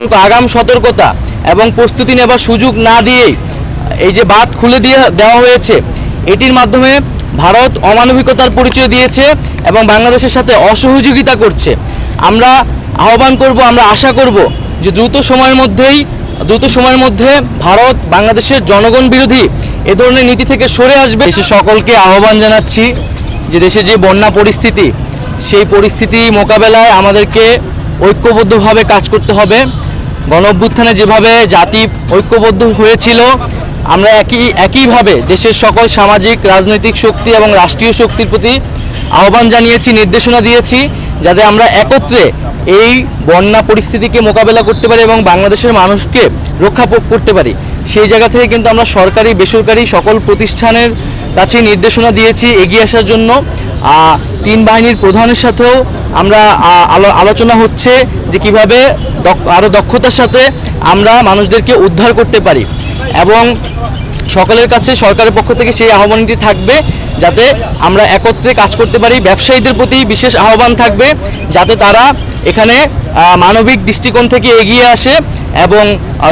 আগাম সতর্কতা এবং প্রস্তুতি নেবার সুযোগ না দিয়েই এই যে বাঁধ খুলে দেওয়া হয়েছে, এটির মাধ্যমে ভারত অমানবিকতার পরিচয় দিয়েছে এবং বাংলাদেশের সাথে অসহযোগিতা করছে। আমরা আহ্বান করব, আমরা আশা করব যে দ্রুত সময়ের মধ্যে ভারত বাংলাদেশের জনগণ বিরোধী এ ধরনের নীতি থেকে সরে আসবে। দেশের সকলকে আহ্বান জানাচ্ছি যে দেশে যে বন্যা পরিস্থিতি, সেই পরিস্থিতি মোকাবেলায় আমাদেরকে ঐক্যবদ্ধভাবে কাজ করতে হবে। গণঅভ্যুত্থানে যেভাবে জাতি ঐক্যবদ্ধ হয়েছিল, আমরা একইভাবে দেশের সকল সামাজিক রাজনৈতিক শক্তি এবং রাষ্ট্রীয় শক্তির প্রতি আহ্বান জানিয়েছি, নির্দেশনা দিয়েছি, যাতে আমরা একত্রে এই বন্যা পরিস্থিতিকে মোকাবেলা করতে পারি এবং বাংলাদেশের মানুষকে রক্ষা করতে পারি। সেই জায়গা থেকে কিন্তু আমরা সরকারি বেসরকারি সকল প্রতিষ্ঠানের কাছে নির্দেশনা দিয়েছি এগিয়ে আসার জন্য। তিন বাহিনীর প্রধানের সাথেও আমরা আলোচনা হচ্ছে যে কিভাবে আরও দক্ষতার সাথে আমরা মানুষদেরকে উদ্ধার করতে পারি, এবং সকলের কাছে সরকারের পক্ষ থেকে সেই আহ্বানটি থাকবে যাতে আমরা একত্রে কাজ করতে পারি। ব্যবসায়ীদের প্রতি বিশেষ আহ্বান থাকবে যাতে তারা এখানে মানবিক দৃষ্টিকোণ থেকে এগিয়ে আসে এবং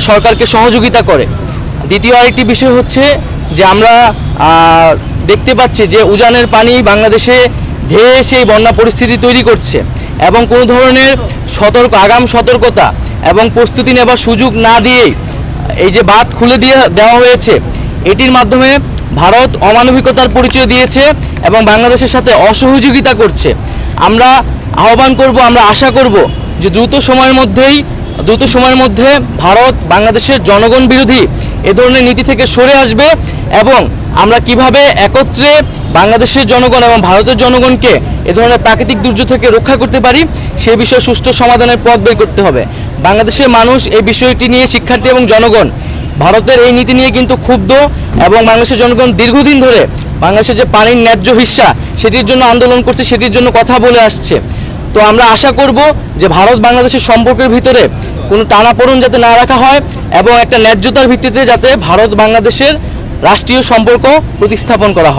সরকারকে সহযোগিতা করে। দ্বিতীয় আরেকটি বিষয় হচ্ছে যে আমরা দেখতে পাচ্ছি যে উজানের পানি বাংলাদেশে ধেয়ে সেই বন্যা পরিস্থিতি তৈরি করছে, এবং কোনো ধরনের আগাম সতর্কতা এবং প্রস্তুতি নেবার সুযোগ না দিয়েই এই যে বাঁধ খুলে দেওয়া হয়েছে, এটির মাধ্যমে ভারত অমানবিকতার পরিচয় দিয়েছে এবং বাংলাদেশের সাথে অসহযোগিতা করছে। আমরা আহ্বান করব, আমরা আশা করব যে দ্রুত সময়ের মধ্যে ভারত বাংলাদেশের জনগণ বিরোধী এ ধরনের নীতি থেকে সরে আসবে, এবং আমরা কিভাবে একত্রে বাংলাদেশের জনগণ এবং ভারতের জনগণকে এ ধরনের প্রাকৃতিক দুর্যোগ থেকে রক্ষা করতে পারি, সে বিষয়ে সুষ্ঠু সমাধানের পথ বের করতে হবে। বাংলাদেশের মানুষ এই বিষয়টি নিয়ে, শিক্ষার্থী এবং জনগণ ভারতের এই নীতি নিয়ে কিন্তু ক্ষুব্ধ, এবং বাংলাদেশের জনগণ দীর্ঘদিন ধরে বাংলাদেশের যে পানির ন্যায্য হিস্সা সেটির জন্য আন্দোলন করছে, সেটির জন্য কথা বলে আসছে। তো আমরা আশা করব যে ভারত বাংলাদেশের সম্পর্কের ভিতরে কোনো টানাপোড়েন যাতে না রাখা হয়, এবং একটা ন্যায্যতার ভিত্তিতে যাতে ভারত বাংলাদেশের রাষ্ট্রীয় সম্পর্ক প্রতিস্থাপন করা হয়।